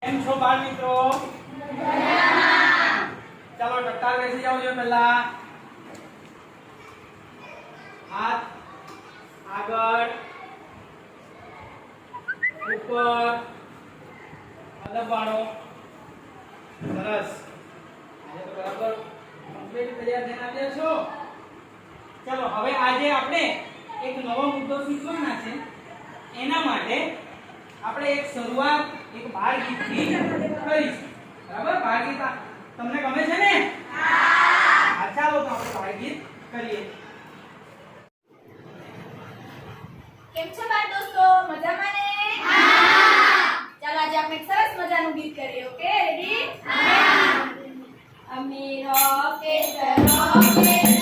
કેમ છો બાળ મિત્રો? ચાલો ટટ્ટાર બેસી જાઓ છો પહેલા. હાથ આગળ ઉપર દબાણો. સરસ. આજે તો બરાબર કમ્પ્લીટ તૈયાર થઈને આવ્યા છો. ચાલો હવે આજે આપણે એક નવો મુદ્દો શીખવાના છે. એના માટે આપણે એક શરૂઆત એક બાળ ગીતથી કરીશું. બરાબર? બાળ ગીત તમને ગમે છે ને? હા. ચાલો તો આપણે બાળ ગીત કરીએ. કેમ છો બાળ દોસ્તો? મજામાં ને? હા. ચાલો આજે આપણે એક સરસ મજાનું ગીત કરીએ. Okay, ready? હા. અમે રોકેટ રોકેટ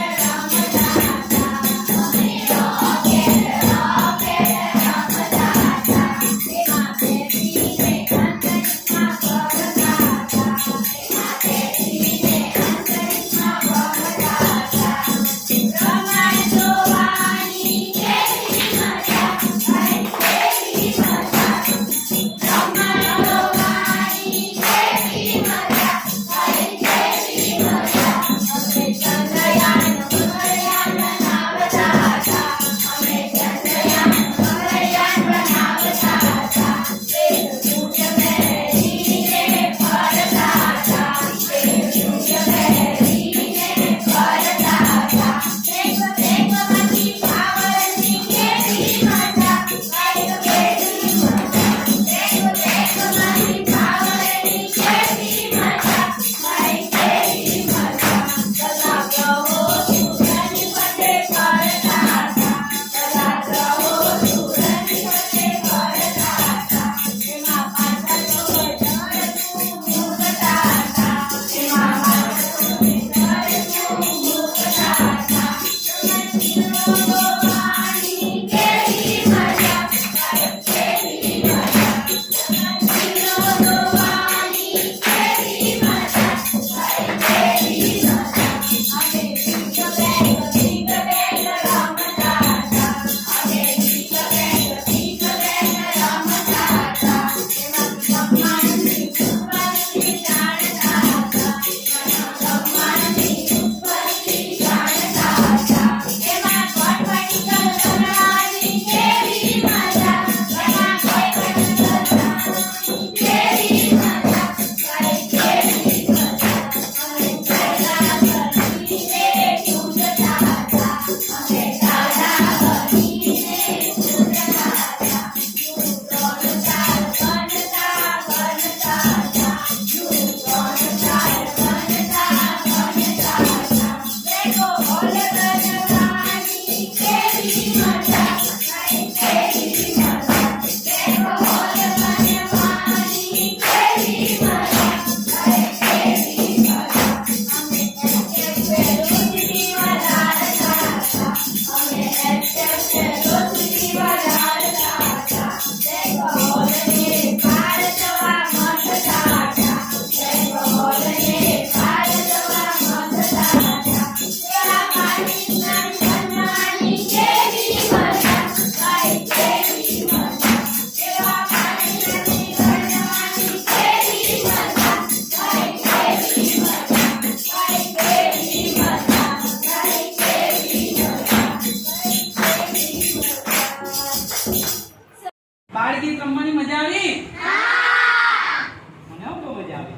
બાળ ગીત રમવાની મજા આવી? હા. મને બહુ મજા આવી.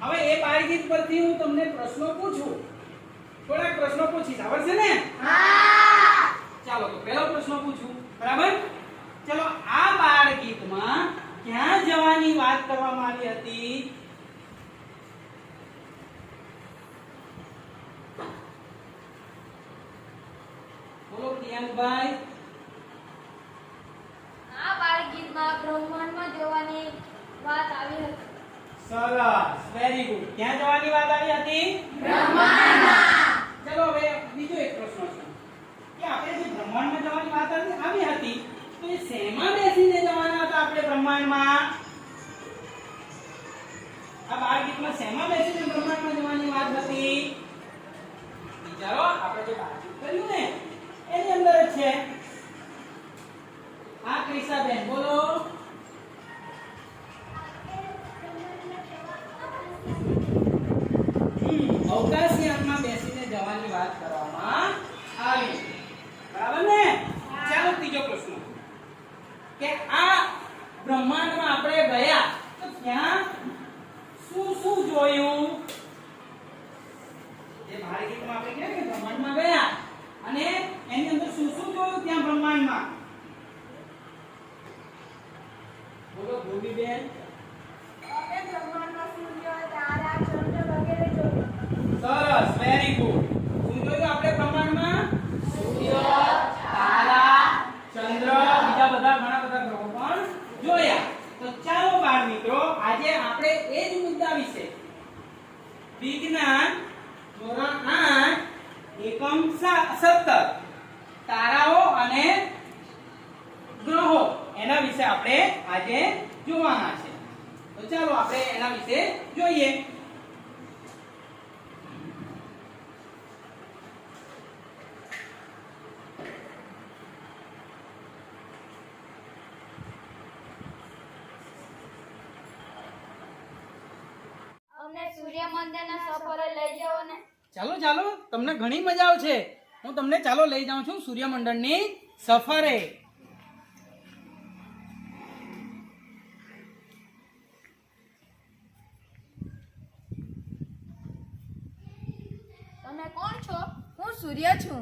હવે એ બાળ ગીત પરથી હું તમને પ્રશ્નો પૂછું. થોડાક પ્રશ્નો પૂછીશ. આવડશે ને? હા. ચાલો તો પહેલો પ્રશ્ન પૂછું. બરાબર? ચલો આ બાળ ગીતમાં ક્યાં જવાની વાત કરવામાં આવી હતી? બોલો પ્રિયાંકભાઈ. બ્રહ્માંડમાં જવાની વાત આવી હતી. સરસ, વેરી ગુડ. ક્યાં જવાની વાત આવી હતી? બ્રહ્માંડમાં. ચલો હવે બીજો એક પ્રશ્ન છે કે આપણે જે બ્રહ્માંડમાં જવાની વાત આવી હતી તો એ શેમાં બેસીને જવાના હતા આપણે બ્રહ્માંડમાં? આ બાળ ગીતમાં શેમાં બેસીને બ્રહ્માંડમાં જવાની વાત હતી? વિચારો. આપણે જે બાળ ગીત કર્યું ને એની અંદર જ છે. આ ક્રિશાબેન બોલો. અવકાશયાનમાં બેસીને જવાની વાત કરવામાં આવી. બરાબર ને? ચાલો ત્રીજો પ્રશ્ન કે આ બ્રહ્માંડમાં આપણે ગયા તો ત્યાં શું શું જોયું? જે ભારે ગીતમાં આપણે કહે કે બ્રહ્માંડમાં ગયા અને એની અંદર શું શું જોયું ત્યાં બ્રહ્માંડમાં? બોલો ભૂમિબેન. અમે બ્રહ્માંડમાં સૂર્ય, તારા, ચંદ્ર વગેરે જોયું. સરસ, વેરી ગુડ. શું જોયું આપણે બ્રહ્માંડમાં? સૂર્ય, તારા, ચંદ્ર, બીજા બધા ઘણા બધા ગ્રહો પણ જોયા. તો ચાલો બાળ મિત્રો, આજે આપણે એ જ મુદ્દા વિશે વિજ્ઞાન ધોરણ 8 એકમ 17 તારાઓ અને ગ્રહો એના વિશે આપણે આજે જોવાના છે. તો ચાલો આપણે એના વિશે જોઈએ. અમને સૂર્યમંડળના સફરે લઈ જાઓ ને. ચાલો ચાલો, તમને ઘણી મજા આવશે. હું તમને ચાલો લઈ જાઉં છું સૂર્યમંડળની સફરે. તમે કોણ છો? હું સૂર્ય છું.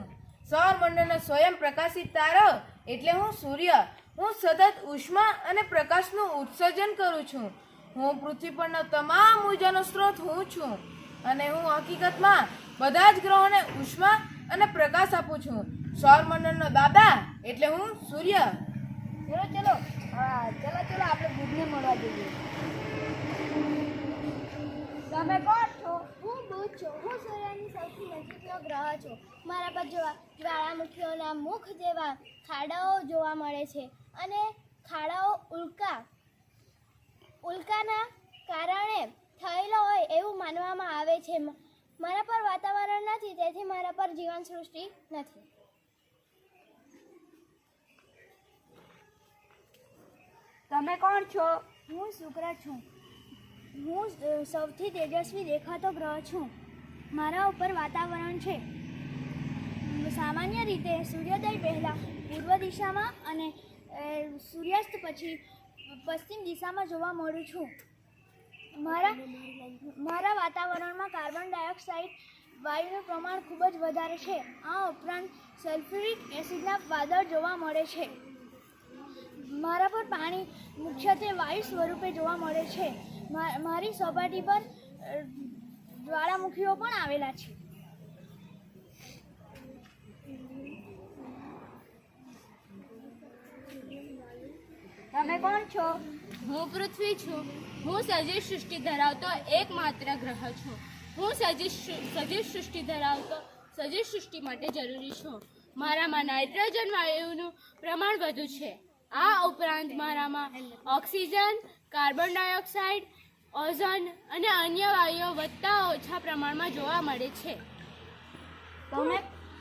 સૌરમંડળનો સ્વયં પ્રકાશિત તારો એટલે હું સૂર્ય. હું સતત ઉષ્મા અને પ્રકાશનું ઉત્સર્જન કરું છું. હું પૃથ્વી પરનો તમામ ઉર્જાનો સ્ત્રોત હું છું અને હું હકીકતમાં બધા જ ગ્રહોને ઉષ્મા અને પ્રકાશ આપું છું. સૌરમંડળનો દાદા એટલે હું સૂર્ય. ચલો ચલો ચલો આપણે બુધને મળવા જઈએ. તમે કોણ છો? હું બુધ છું. હું સૂર્યની સૌથી નજીકનો ગ્રહ છું. મારા પર જોવા જ્વાળામુખીઓના મુખ જેવા ખાડાઓ જોવા મળે છે અને ખાડાઓ ઉલ્કાના કારણે થયેલો હોય એવું માનવામાં આવે છે. મારા પર વાતાવરણ નથી, તેથી મારા પર જીવન સૃષ્ટિ નથી. તમે કોણ છો? હું શુક્ર છું. હું સૌથી તેજસ્વી દેખાતો ગ્રહ છું. મારા ઉપર વાતાવરણ છે. સામાન્ય રીતે સૂર્યોદય પહેલાં પૂર્વ દિશામાં અને સૂર્યાસ્ત પછી પશ્ચિમ દિશામાં જોવા મળું છું. મારા વાતાવરણમાં કાર્બન ડાયોક્સાઇડ વાયુનું પ્રમાણ ખૂબ જ વધારે છે. આ ઉપરાંત સલ્ફ્યુરિક એસિડના વાદળ જોવા મળે છે. મારા પર પાણી મુખ્યત્વે વાયુ સ્વરૂપે જોવા મળે છે. મારી સપાટી પર જ્વાળામુખીઓ પણ આવેલા છે. તમે કોણ છો? હું પૃથ્વી છું. હું સજીવ સૃષ્ટિ ધરાવતો એકમાત્ર ગ્રહ છું. હું સજીવ સૃષ્ટિ માટે જરૂરી છું. મારામાં નાઇટ્રોજન વાયુનું પ્રમાણ વધુ છે. આ ઉપરાંત મારામાં ઓક્સિજન, કાર્બન ડાયોક્સાઇડ, ઓઝોન અને અન્ય વાયુઓ વધતા ઓછા પ્રમાણમાં જોવા મળે છે.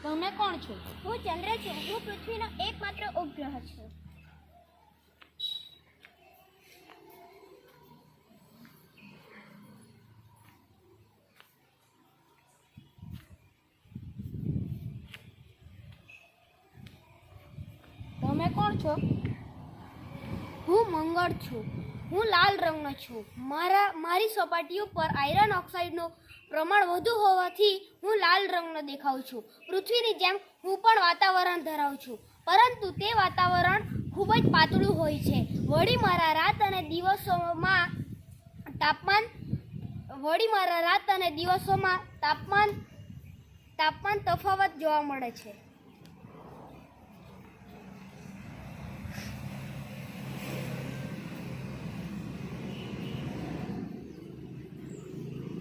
તમે કોણ છો? હું ચંદ્ર છું. હું પૃથ્વીનો એકમાત્ર ઉપગ્રહ છું. તમે કોણ છો? હું મંગળ છું. હું લાલ રંગનો છું. મારી સપાટી ઉપર આયરન ઓક્સાઇડનું પ્રમાણ વધુ હોવાથી હું લાલ રંગનો દેખાઉં છું. પૃથ્વીની જેમ હું પણ વાતાવરણ ધરાવું છું, પરંતુ તે વાતાવરણ ખૂબ જ પાતળું હોય છે. વળી મારા રાત અને દિવસોમાં તાપમાન તફાવત જોવા મળે છે.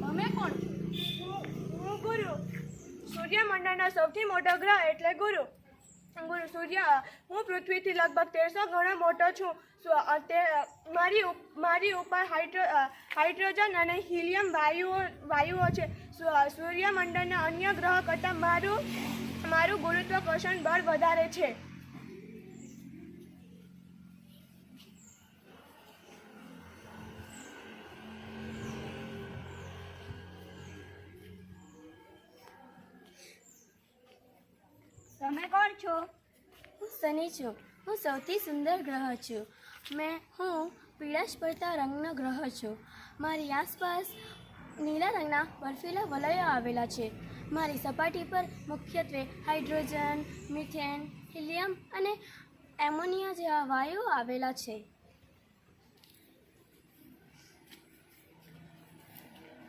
તમે કોણ છો? હું ગુરુ. સૂર્યમંડળનો સૌથી મોટો ગ્રહ એટલે ગુરુ. હું પૃથ્વીથી લગભગ 1300 ગણો મોટો છું. મારી ઉપર હાઇડ્રોજન અને હિલિયમ વાયુઓ છે. સૂર્યમંડળના અન્ય ગ્રહ કરતાં મારું ગુરુત્વાકર્ષણ બળ વધારે છે. તમે કોણ છો? હું શનિ છું. હું સૌથી સુંદર ગ્રહ છું. હું પીળાશ પડતા રંગનો ગ્રહ છું. મારી આસપાસ નીલા રંગના બર્ફીલા વલયો આવેલા છે. મારી સપાટી પર મુખ્યત્વે હાઇડ્રોજન, મિથેન, હિલિયમ અને એમોનિયા જેવા વાયુઓ આવેલા છે.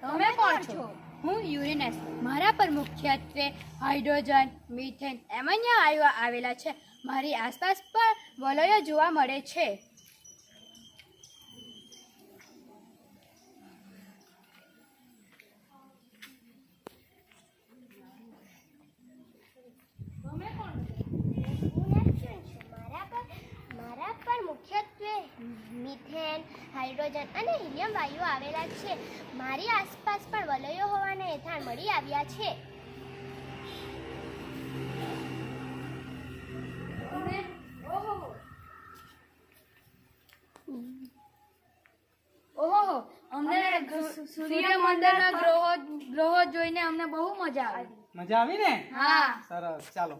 તમે કોણ છો? હું યુરેનસ. મારા પર મુખ્યત્વે હાઇડ્રોજન, મિથેન, એમોનિયા વાયુઓ આવેલા છે. મારી આસપાસ પણ વલયો જોવા મળે છે. મારા પર મુખ્યત્વે મિથેન, હાઇડ્રોજન અને હિલિયમ વાયુઓ આવેલા છે. મારી આસપાસ પણ વલયો હોવાના એથાણ મળી આવ્યા છે. ઓહો, અમને સૂર્યમંડળના ગ્રહો જોઈને અમને બહુ મજા આવી. મજા આવી ને? હા. સરસ, ચાલો.